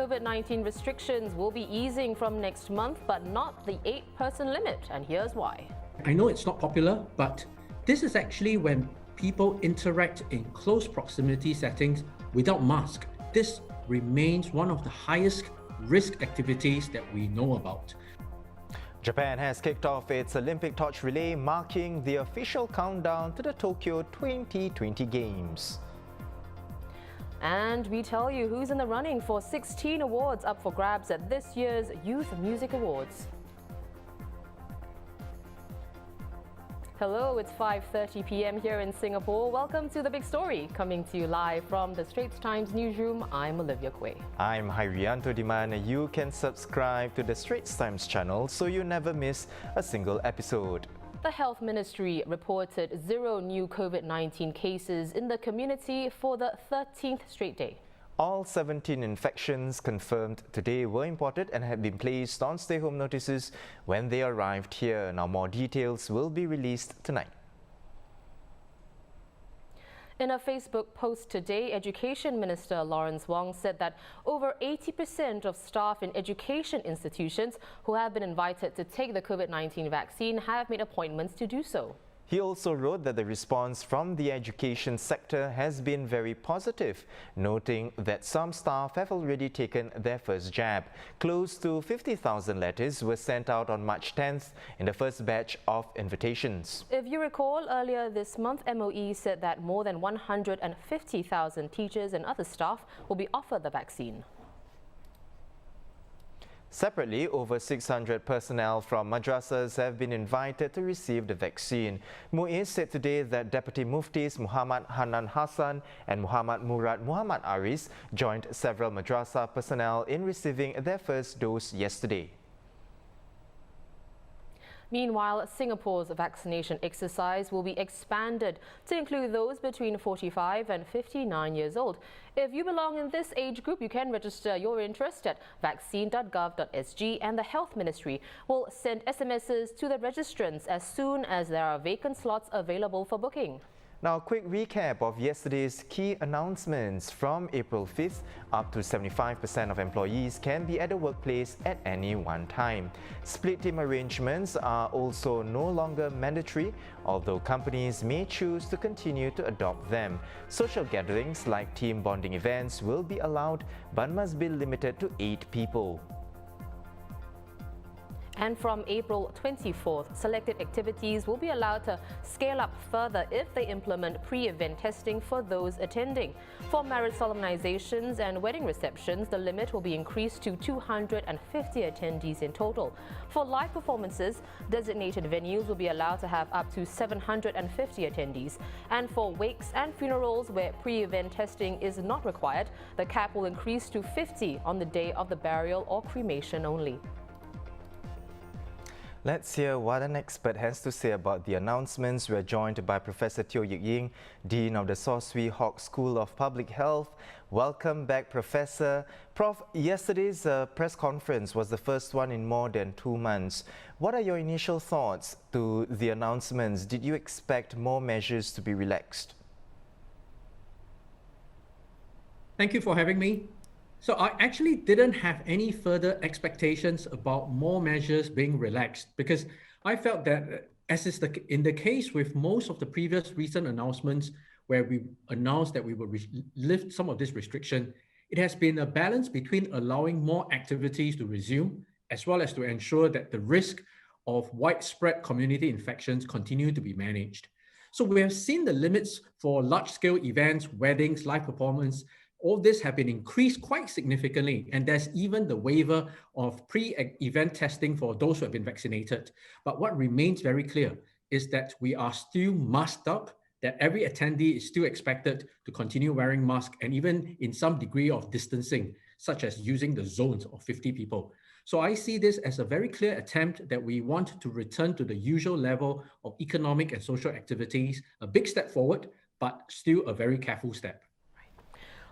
COVID-19 restrictions will be easing from next month, but not the 8-person limit, and here's why. I know it's not popular, but this is actually when people interact in close proximity settings without mask. This remains one of the highest risk activities that we know about. Japan has kicked off its Olympic torch relay, marking the official countdown to the Tokyo 2020 Games. And we tell you who's in the running for 16 awards up for grabs at this year's Youth Music Awards. Hello, it's 5:30 p.m. here in Singapore. Welcome to The Big Story, coming to you live from the Straits Times newsroom. I'm Olivia Quay. I'm Hairianto Diman. You can subscribe to the Straits Times channel so you never miss a single episode. The Health Ministry reported 0 new COVID-19 cases in the community for the 13th straight day. All 17 infections confirmed today were imported and had been placed on stay-home notices when they arrived here. Now, more details will be released tonight. In a Facebook post today, Education Minister Lawrence Wong said that over 80% of staff in education institutions who have been invited to take the COVID-19 vaccine have made appointments to do so. He also wrote that the response from the education sector has been very positive, noting that some staff have already taken their first jab. Close to 50,000 letters were sent out on March 10th in the first batch of invitations. If you recall, earlier this month, MOE said that more than 150,000 teachers and other staff will be offered the vaccine. Separately, over 600 personnel from madrasas have been invited to receive the vaccine. MUIZ said today that Deputy Muftis Muhammad Hanan Hassan and Muhammad Murad Muhammad Aris joined several madrasah personnel in receiving their first dose yesterday. Meanwhile, Singapore's vaccination exercise will be expanded to include those between 45 and 59 years old. If you belong in this age group, you can register your interest at vaccine.gov.sg, and the Health Ministry will send SMSs to the registrants as soon as there are vacant slots available for booking. Now, a quick recap of yesterday's key announcements. From April 5th, up to 75% of employees can be at the workplace at any one time. Split team arrangements are also no longer mandatory, although companies may choose to continue to adopt them. Social gatherings like team bonding events will be allowed, but must be limited to 8 people. And from April 24th, selected activities will be allowed to scale up further if they implement pre-event testing for those attending. For marriage solemnizations and wedding receptions, the limit will be increased to 250 attendees in total. For live performances, designated venues will be allowed to have up to 750 attendees. And for wakes and funerals where pre-event testing is not required, the cap will increase to 50 on the day of the burial or cremation only. Let's hear what an expert has to say about the announcements. We're joined by Professor Teo Yik Ying, Dean of the Saw Swee Hock School of Public Health. Welcome back, Professor. Prof, yesterday's press conference was the first one in more than 2 months. What are your initial thoughts to the announcements? Did you expect more measures to be relaxed? Thank you for having me. So I actually didn't have any further expectations about more measures being relaxed, because I felt that, as is in the case with most of the previous recent announcements where we announced that we would lift some of this restriction, it has been a balance between allowing more activities to resume, as well as to ensure that the risk of widespread community infections continue to be managed. So we have seen the limits for large-scale events, weddings, live performance. All this have been increased quite significantly, and there's even the waiver of pre-event testing for those who have been vaccinated. But what remains very clear is that we are still masked up, that every attendee is still expected to continue wearing masks, and even in some degree of distancing, such as using the zones of 50 people. So I see this as a very clear attempt that we want to return to the usual level of economic and social activities, a big step forward, but still a very careful step.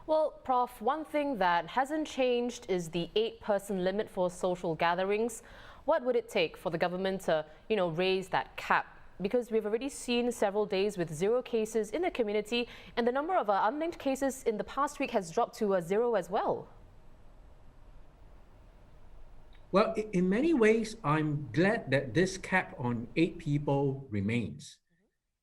Well, Prof, one thing that hasn't changed is the 8-person limit for social gatherings. What would it take for the government to, raise that cap? Because we've already seen several days with 0 cases in the community, and the number of unlinked cases in the past week has dropped to 0 as well. Well, in many ways, I'm glad that this cap on 8 people remains.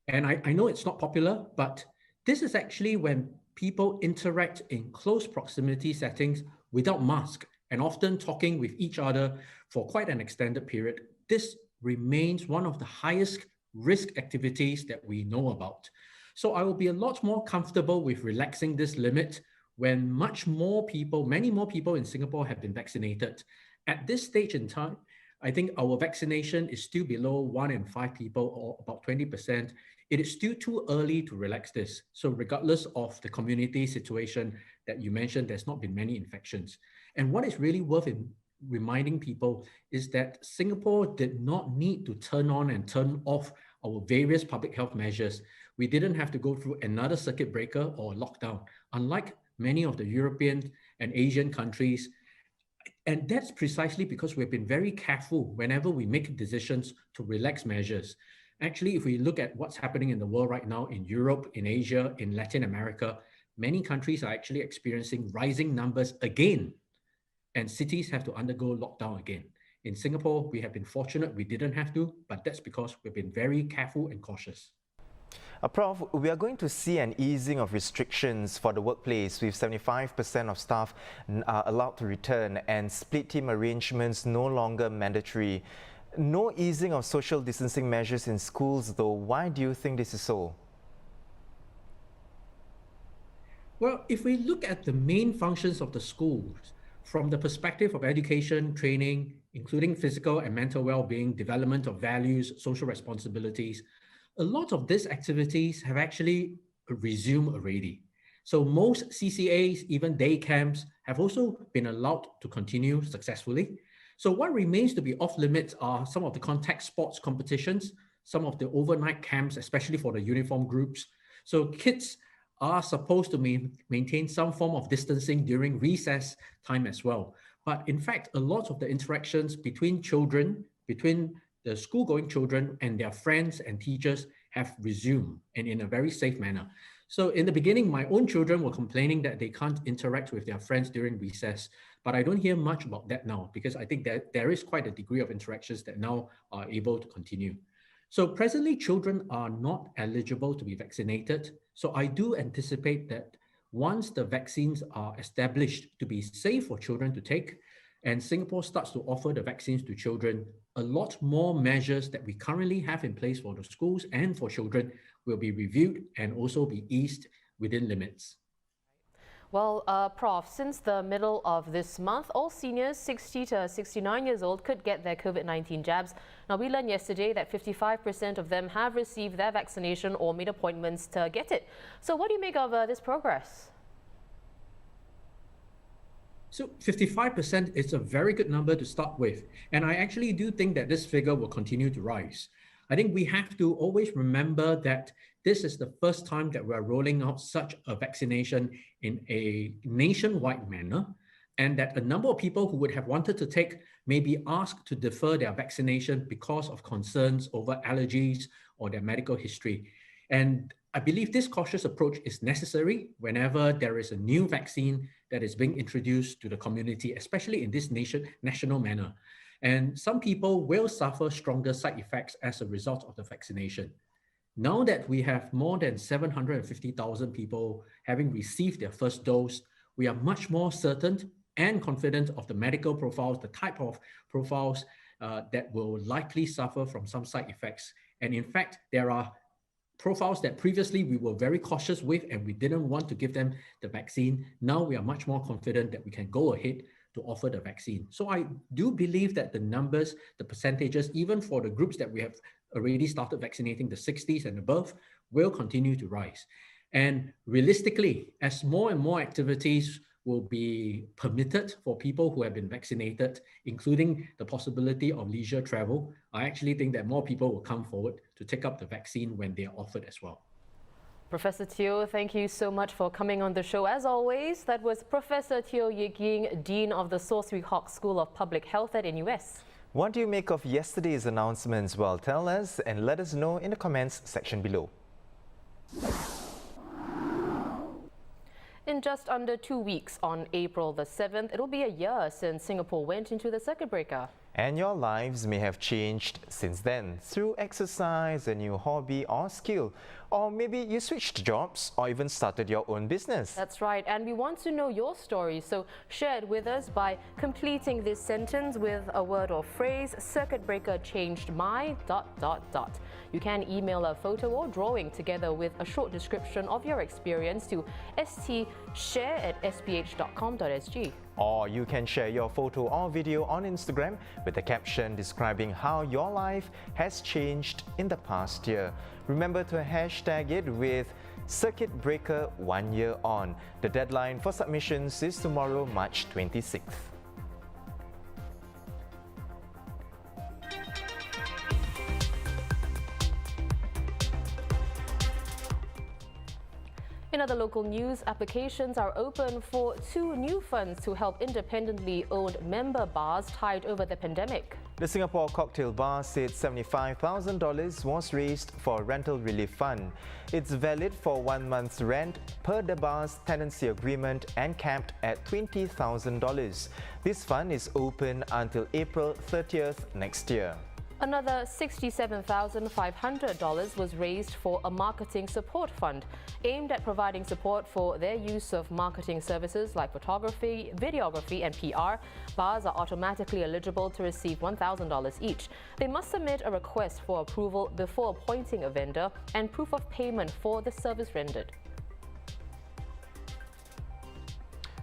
And I know it's not popular, but this is actually when people interact in close proximity settings without mask and often talking with each other for quite an extended period. This remains one of the highest risk activities that we know about. So I will be a lot more comfortable with relaxing this limit when much more people, many more people in Singapore have been vaccinated. At this stage in time, I think our vaccination is still below 1 in 5 people, or about 20%. It is still too early to relax this. So regardless of the community situation that you mentioned, there's not been many infections. And what is really worth in reminding people is that Singapore did not need to turn on and turn off our various public health measures. We didn't have to go through another circuit breaker or lockdown, unlike many of the European and Asian countries. And that's precisely because we've been very careful whenever we make decisions to relax measures. Actually, if we look at what's happening in the world right now, in Europe, in Asia, in Latin America, many countries are actually experiencing rising numbers again, and cities have to undergo lockdown again. In Singapore, we have been fortunate we didn't have to, but that's because we've been very careful and cautious. Prof, we are going to see an easing of restrictions for the workplace with 75% of staff allowed to return and split team arrangements no longer mandatory. No easing of social distancing measures in schools though. Why do you think this is so? Well, if we look at the main functions of the schools from the perspective of education, training, including physical and mental well-being, development of values, social responsibilities, a lot of these activities have actually resumed already. So most CCAs, even day camps, have also been allowed to continue successfully. So what remains to be off limits are some of the contact sports competitions, some of the overnight camps, especially for the uniform groups. So kids are supposed to maintain some form of distancing during recess time as well. But in fact, a lot of the interactions between children, between the school-going children and their friends and teachers have resumed, and in a very safe manner. So in the beginning, my own children were complaining that they can't interact with their friends during recess, but I don't hear much about that now because I think that there is quite a degree of interactions that now are able to continue. So presently, children are not eligible to be vaccinated. So I do anticipate that once the vaccines are established to be safe for children to take, and Singapore starts to offer the vaccines to children, a lot more measures that we currently have in place for the schools and for children will be reviewed and also be eased within limits. Well, Prof, since the middle of this month, all seniors 60 to 69 years old could get their COVID-19 jabs. Now, we learned yesterday that 55% of them have received their vaccination or made appointments to get it. So what do you make of this progress? So 55% is a very good number to start with. And I actually do think that this figure will continue to rise. I think we have to always remember that this is the first time that we're rolling out such a vaccination in a nationwide manner, and that a number of people who would have wanted to take may be asked to defer their vaccination because of concerns over allergies or their medical history. And I believe this cautious approach is necessary whenever there is a new vaccine that is being introduced to the community, especially in this national manner. And some people will suffer stronger side effects as a result of the vaccination. Now that we have more than 750,000 people having received their first dose, we are much more certain and confident of the medical profiles, the type of profiles that will likely suffer from some side effects. And in fact, there are profiles that previously we were very cautious with and we didn't want to give them the vaccine. Now we are much more confident that we can go ahead to offer the vaccine. So I do believe that the numbers, the percentages, even for the groups that we have already started vaccinating, the 60s and above, will continue to rise. And realistically, as more and more activities will be permitted for people who have been vaccinated, including the possibility of leisure travel, I actually think that more people will come forward to take up the vaccine when they are offered as well. Professor Teo, thank you so much for coming on the show. As always, that was Professor Teo Yik Ying, Dean of the Saw Swee Hock School of Public Health at NUS. What do you make of yesterday's announcements? Well, tell us and let us know in the comments section below. In just under 2 weeks, on April the 7th, it'll be a year since Singapore went into the circuit breaker. And your lives may have changed since then through exercise, a new hobby or skill. Or maybe you switched jobs or even started your own business. That's right, and we want to know your story, so share it with us by completing this sentence with a word or phrase: circuit breaker changed my ... You can email a photo or drawing together with a short description of your experience to stshare@sph.com.sg. Or you can share your photo or video on Instagram with a caption describing how your life has changed in the past year. Remember to hashtag it with Circuit Breaker 1 year on. The deadline for submissions is tomorrow, March 26th. In other local news, applications are open for 2 new funds to help independently owned member bars tied over the pandemic. The Singapore Cocktail Bar said $75,000 was raised for a rental relief fund. It's valid for 1 month's rent per the bar's tenancy agreement and capped at $20,000. This fund is open until April 30th next year. Another $67,500 was raised for a marketing support fund aimed at providing support for their use of marketing services like photography, videography and PR. Bars are automatically eligible to receive $1,000 each. They must submit a request for approval before appointing a vendor and proof of payment for the service rendered.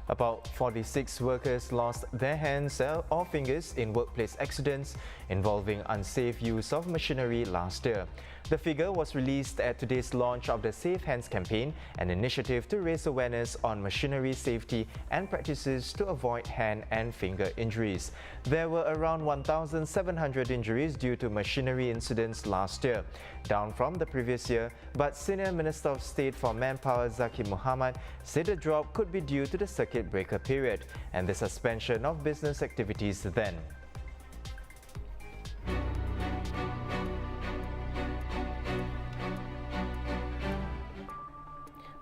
About 46 workers lost their hands or fingers in workplace accidents involving unsafe use of machinery last year. The figure was released at today's launch of the Safe Hands campaign, an initiative to raise awareness on machinery safety and practices to avoid hand and finger injuries. There were around 1,700 injuries due to machinery incidents last year, down from the previous year, but Senior Minister of State for Manpower Zaki Muhammad said the drop could be due to the circuit breaker period and the suspension of business activities then.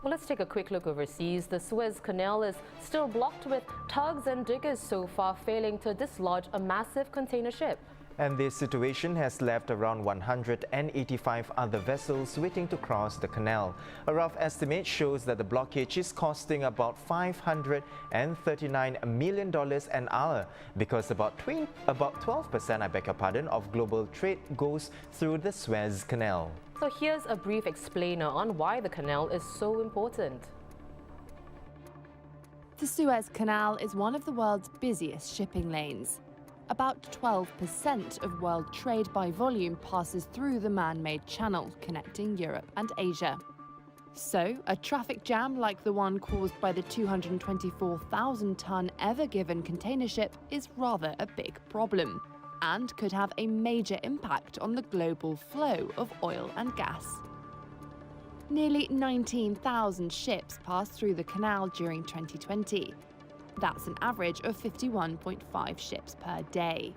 Well, let's take a quick look overseas. The Suez Canal is still blocked with tugs and diggers so far failing to dislodge a massive container ship. And this situation has left around 185 other vessels waiting to cross the canal. A rough estimate shows that the blockage is costing about $539 million an hour because about 12%, of global trade goes through the Suez Canal. So here's a brief explainer on why the canal is so important. The Suez Canal is one of the world's busiest shipping lanes. About 12% of world trade by volume passes through the man-made channel connecting Europe and Asia. So, a traffic jam like the one caused by the 224,000-ton Ever Given container ship is rather a big problem and could have a major impact on the global flow of oil and gas. Nearly 19,000 ships passed through the canal during 2020. That's an average of 51.5 ships per day.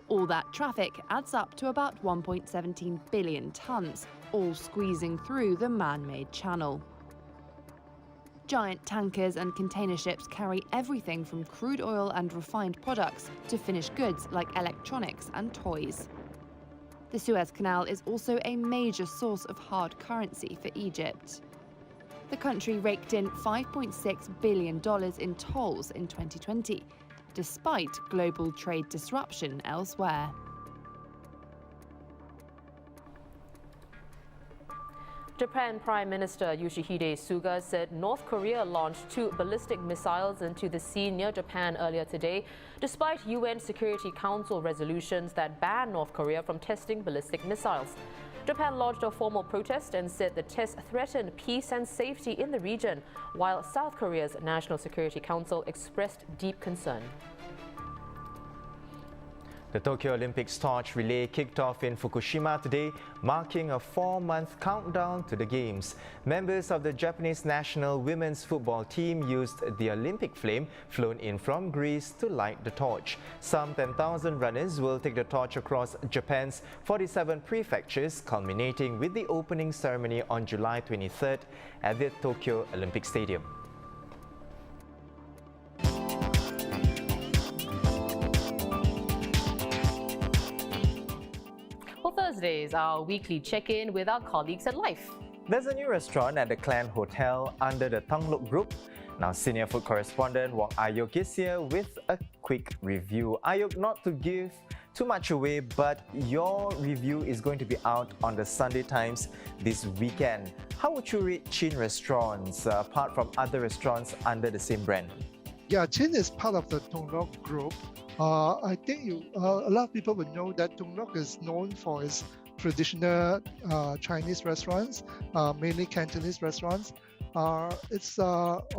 All that traffic adds up to about 1.17 billion tons, all squeezing through the man-made channel. Giant tankers and container ships carry everything from crude oil and refined products to finished goods like electronics and toys. The Suez Canal is also a major source of hard currency for Egypt. The country raked in $5.6 billion in tolls in 2020, despite global trade disruption elsewhere. Japan Prime Minister Yoshihide Suga said North Korea launched 2 ballistic missiles into the sea near Japan earlier today, despite UN Security Council resolutions that ban North Korea from testing ballistic missiles. Japan lodged a formal protest and said the tests threatened peace and safety in the region, while South Korea's National Security Council expressed deep concern. The Tokyo Olympics torch relay kicked off in Fukushima today, marking a 4-month countdown to the Games. Members of the Japanese national women's football team used the Olympic flame flown in from Greece to light the torch. Some 10,000 runners will take the torch across Japan's 47 prefectures, culminating with the opening ceremony on July 23rd at the Tokyo Olympic Stadium. Thursdays, our weekly check-in with our colleagues at Life. There's a new restaurant at the Clan Hotel under the TungLok group. Now, senior food correspondent Wong Ah Yoke is here with a quick review. Ah Yoke, not to give too much away, but your review is going to be out on the Sunday Times this weekend. How would you rate Chin restaurants apart from other restaurants under the same brand? Yeah, Chin is part of the TungLok group. I think a lot of people would know that TungLok is known for its traditional Chinese restaurants, mainly Cantonese restaurants. It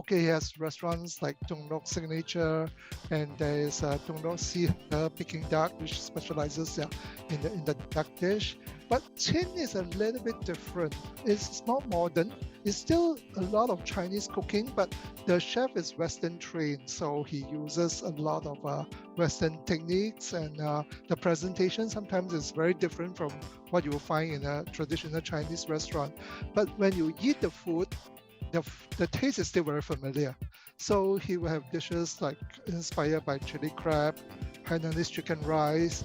has restaurants like TungLok Signature, and there is TungLok Sea Peking Duck, which specializes in the duck dish. But Chin is a little bit different. It's more modern. It's still a lot of Chinese cooking, but the chef is Western trained, so he uses a lot of Western techniques, and the presentation sometimes is very different from what you will find in a traditional Chinese restaurant. But when you eat the food, the taste is still very familiar. So he will have dishes like inspired by chili crab, Hainanese chicken rice,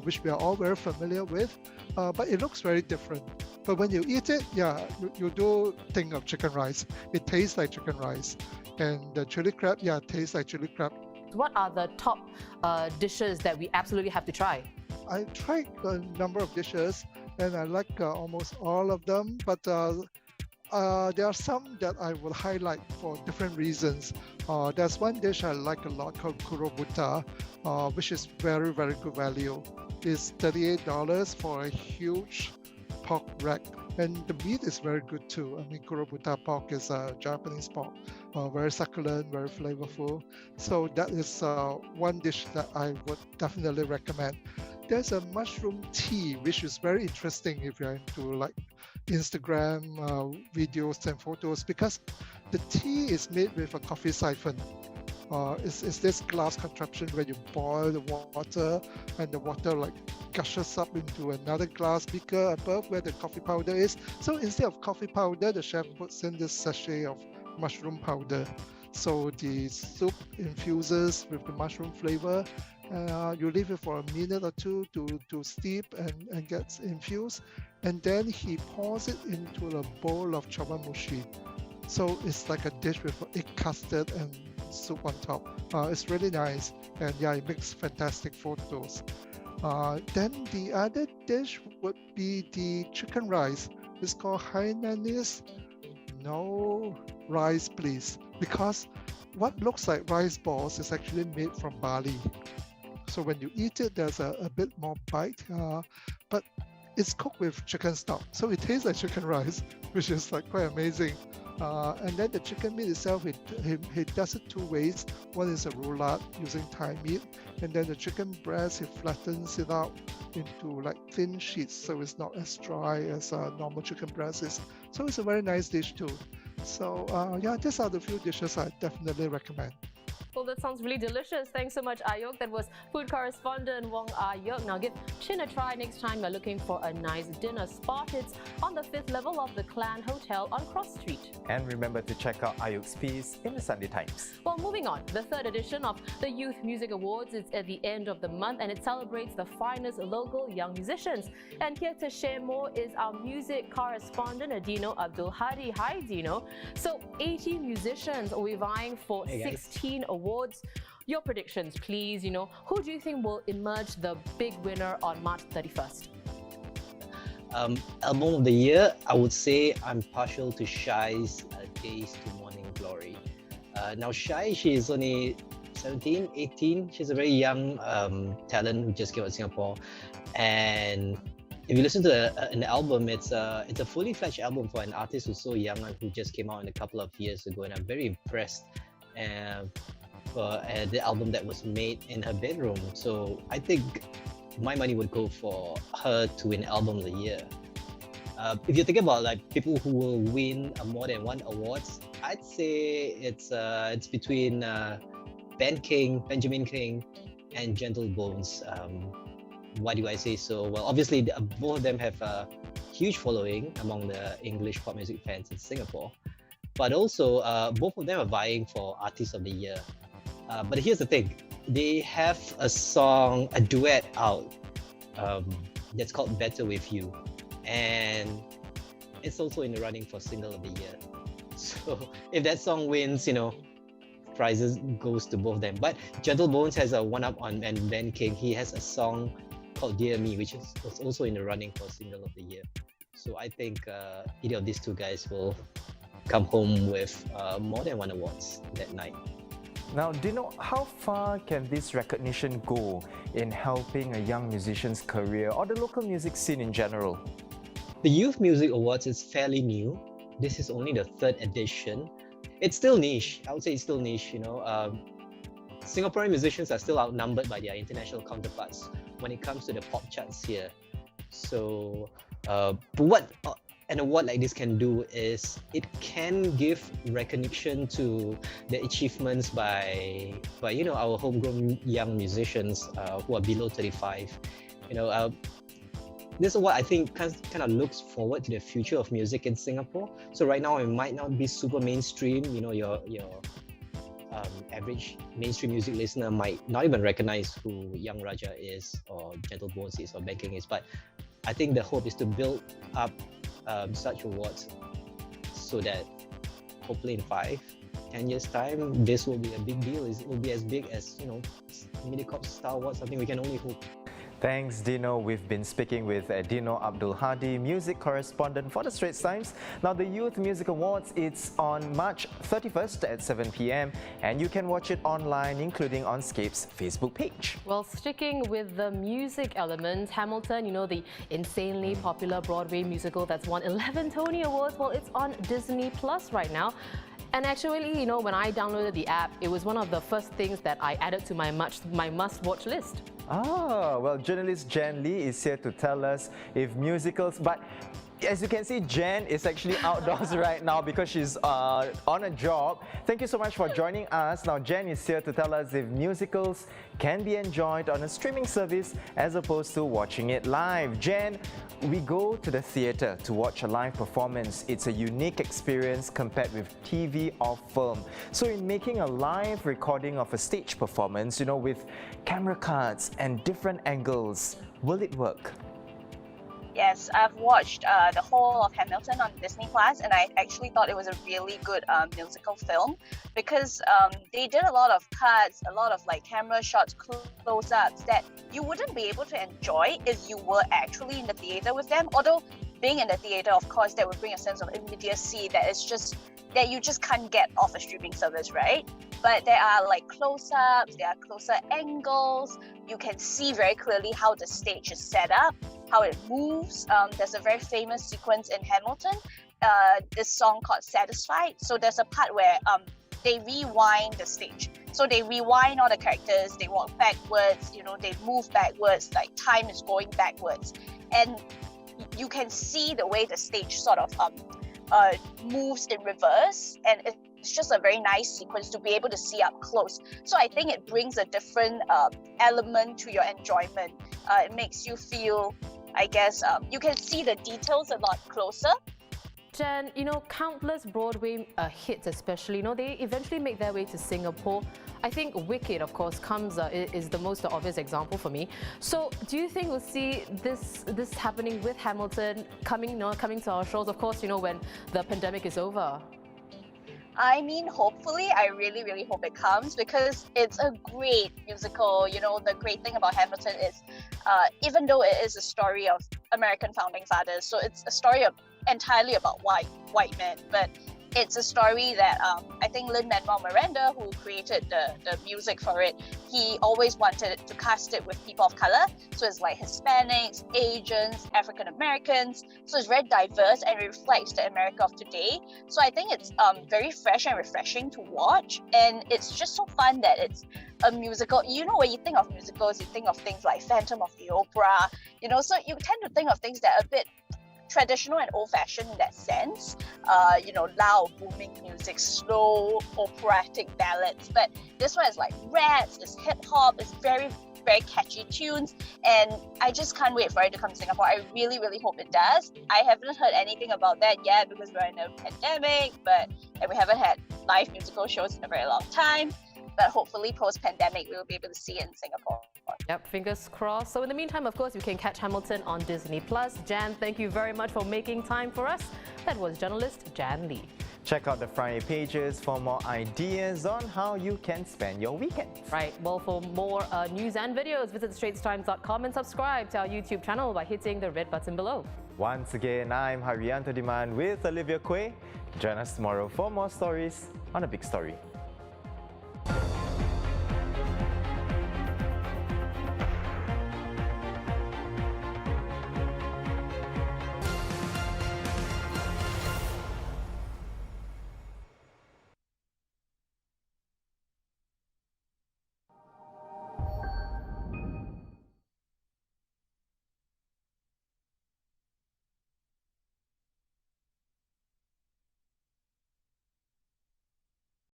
which we are all very familiar with, but it looks very different. But when you eat it, you do think of chicken rice. It tastes like chicken rice. And the chili crab, tastes like chili crab. What are the top dishes that we absolutely have to try? I tried a number of dishes, and I like almost all of them, but there are some that I will highlight for different reasons. There's one dish I like a lot called kurobuta, which is very, very good value. It's $38 for a huge pork rack, and the meat is very good too. I mean, kurobuta pork is a Japanese pork, very succulent, very flavorful. So that is one dish that I would definitely recommend. There's a mushroom tea, which is very interesting if you're into like Instagram videos and photos, because the tea is made with a coffee siphon. It's this glass contraption where you boil the water, and the water like gushes up into another glass beaker above where the coffee powder is. So instead of coffee powder, the chef puts in this sachet of mushroom powder. So the soup infuses with the mushroom flavor. You leave it for a minute or two to steep and gets infused, and then he pours it into a bowl of chawanmushi. So it's like a dish with egg custard and soup on top. It's really nice, and it makes fantastic photos. Then the other dish would be the chicken rice. It's called Hainanese. No rice, please, because what looks like rice balls is actually made from barley. So when you eat it, there's a bit more bite, but it's cooked with chicken stock. So it tastes like chicken rice, which is like quite amazing. And then the chicken meat itself, he does it two ways. One is a roulade using Thai meat, and then the chicken breast, he flattens it out into like thin sheets, so it's not as dry as normal chicken breast is. So it's a very nice dish too. So these are the few dishes I definitely recommend. Well, that sounds really delicious. Thanks so much, Ah Yoke. That was food correspondent Wong Ah Yoke. Now give Chin a try next time you're looking for a nice dinner spot. It's on the 5th level of the Clan Hotel on Cross Street. And remember to check out Ah Yoke's piece in the Sunday Times. Well, moving on, the 3rd edition of the Youth Music Awards is at the end of the month, and it celebrates the finest local young musicians. And here to share more is our music correspondent, Eddino Abdul Hadi. Hi, Dino. So 80 musicians will be vying for 16 awards. Your predictions, please. Who do you think will emerge the big winner on March 31st? Album of the year, I would say I'm partial to Shai's Days to Morning Glory. Now Shai, she is only 17, 18. She's a very young talent who just came out of Singapore. And if you listen to an album, it's a fully fledged album for an artist who's so young and who just came out in a couple of years ago. And I'm very impressed for the album that was made in her bedroom. So I think my money would go for her to win Album of the Year. If you're thinking about like people who will win more than one awards, I'd say it's between Benjamin King, and Gentle Bones. Why do I say so? Well, obviously both of them have a huge following among the English pop music fans in Singapore, but also both of them are vying for Artist of the Year. But here's the thing, they have a duet out that's called Better With You, and it's also in the running for Single of the Year. So if that song wins, prizes goes to both of them. But Gentle Bones has a one-up on and Ben King. He has a song called Dear Me, which was also in the running for Single of the Year. So I think either of these two guys will come home with more than one awards that night. Now, do you know how far can this recognition go in helping a young musician's career or the local music scene in general? The Youth Music Awards is fairly new. This is only the 3rd edition. It's still niche. I would say it's still niche. Singaporean musicians are still outnumbered by their international counterparts when it comes to the pop charts here. So, but what an award like this can do is it can give recognition to the achievements by our homegrown young musicians who are below 35. This award, I think, kind of looks forward to the future of music in Singapore. So right now, it might not be super mainstream. Your average mainstream music listener might not even recognize who Young Raja is, or Gentle Bones is, or Ben King is. But I think the hope is to build up such awards so that hopefully in 5-10 years' time, this will be a big deal. It will be as big as Mediacorp Star Awards. Something we can only hope. Thanks, Dino. We've been speaking with Eddino Abdul Hadi, music correspondent for the Straits Times. Now, the Youth Music Awards, it's on March 31st at 7 p.m. and you can watch it online, including on Scape's Facebook page. Well, sticking with the music element, Hamilton, the insanely popular Broadway musical that's won 11 Tony Awards, well, it's on Disney Plus right now. And actually, when I downloaded the app, it was one of the first things that I added to my must-watch list. Well, journalist Jen Lee is here to tell us if musicals, but as you can see, Jen is actually outdoors right now because she's on a job. Thank you so much for joining us. Now, Jen is here to tell us if musicals can be enjoyed on a streaming service as opposed to watching it live. Jen, we go to the theatre to watch a live performance. It's a unique experience compared with TV or film. So in making a live recording of a stage performance, with camera cards and different angles, will it work? Yes, I've watched the whole of Hamilton on Disney Plus, and I actually thought it was a really good musical film because they did a lot of cuts, a lot of camera shots, close-ups that you wouldn't be able to enjoy if you were actually in the theater with them. Although being in the theater, of course, that would bring a sense of immediacy that you just can't get off a streaming service, right? But there are close-ups, there are closer angles. You can see very clearly how the stage is set up, how it moves. There's a very famous sequence in Hamilton, this song called Satisfied. So there's a part where they rewind the stage. So they rewind all the characters, they walk backwards, they move backwards, time is going backwards. And you can see the way the stage sort of moves in reverse, and it's just a very nice sequence to be able to see up close. So I think it brings a different element to your enjoyment. It makes you feel, I guess, you can see the details a lot closer. Jen, countless Broadway hits especially, they eventually make their way to Singapore. I think Wicked, of course, is the most obvious example for me. So do you think we'll see this happening with Hamilton coming to our shows, of course, when the pandemic is over? I mean, hopefully, I really, really hope it comes because it's a great musical. The great thing about Hamilton is, even though it is a story of American founding fathers, so it's a story entirely about white men, but it's a story that I think Lin-Manuel Miranda, who created the music for it, he always wanted to cast it with people of color. So it's Hispanics, Asians, African Americans. So it's very diverse and it reflects the America of today. So I think it's very fresh and refreshing to watch. And it's just so fun that it's a musical. When you think of musicals, you think of things like Phantom of the Opera, so you tend to think of things that are a bit traditional and old-fashioned in that sense, loud booming music, slow operatic ballads, but this one is raps, it's hip-hop, it's very, very catchy tunes, and I just can't wait for it to come to Singapore. I really, really hope it does. I haven't heard anything about that yet because we're in a pandemic, and we haven't had live musical shows in a very long time, but hopefully post-pandemic we will be able to see it in Singapore. Yep, fingers crossed. So in the meantime, of course, you can catch Hamilton on Disney+. Jan, thank you very much for making time for us. That was journalist Jan Lee. Check out the Friday pages for more ideas on how you can spend your weekend. Right, well, for more news and videos, visit straitstimes.com and subscribe to our YouTube channel by hitting the red button below. Once again, I'm Haryanto Diman with Olivia Quay. Join us tomorrow for more stories on A Big Story.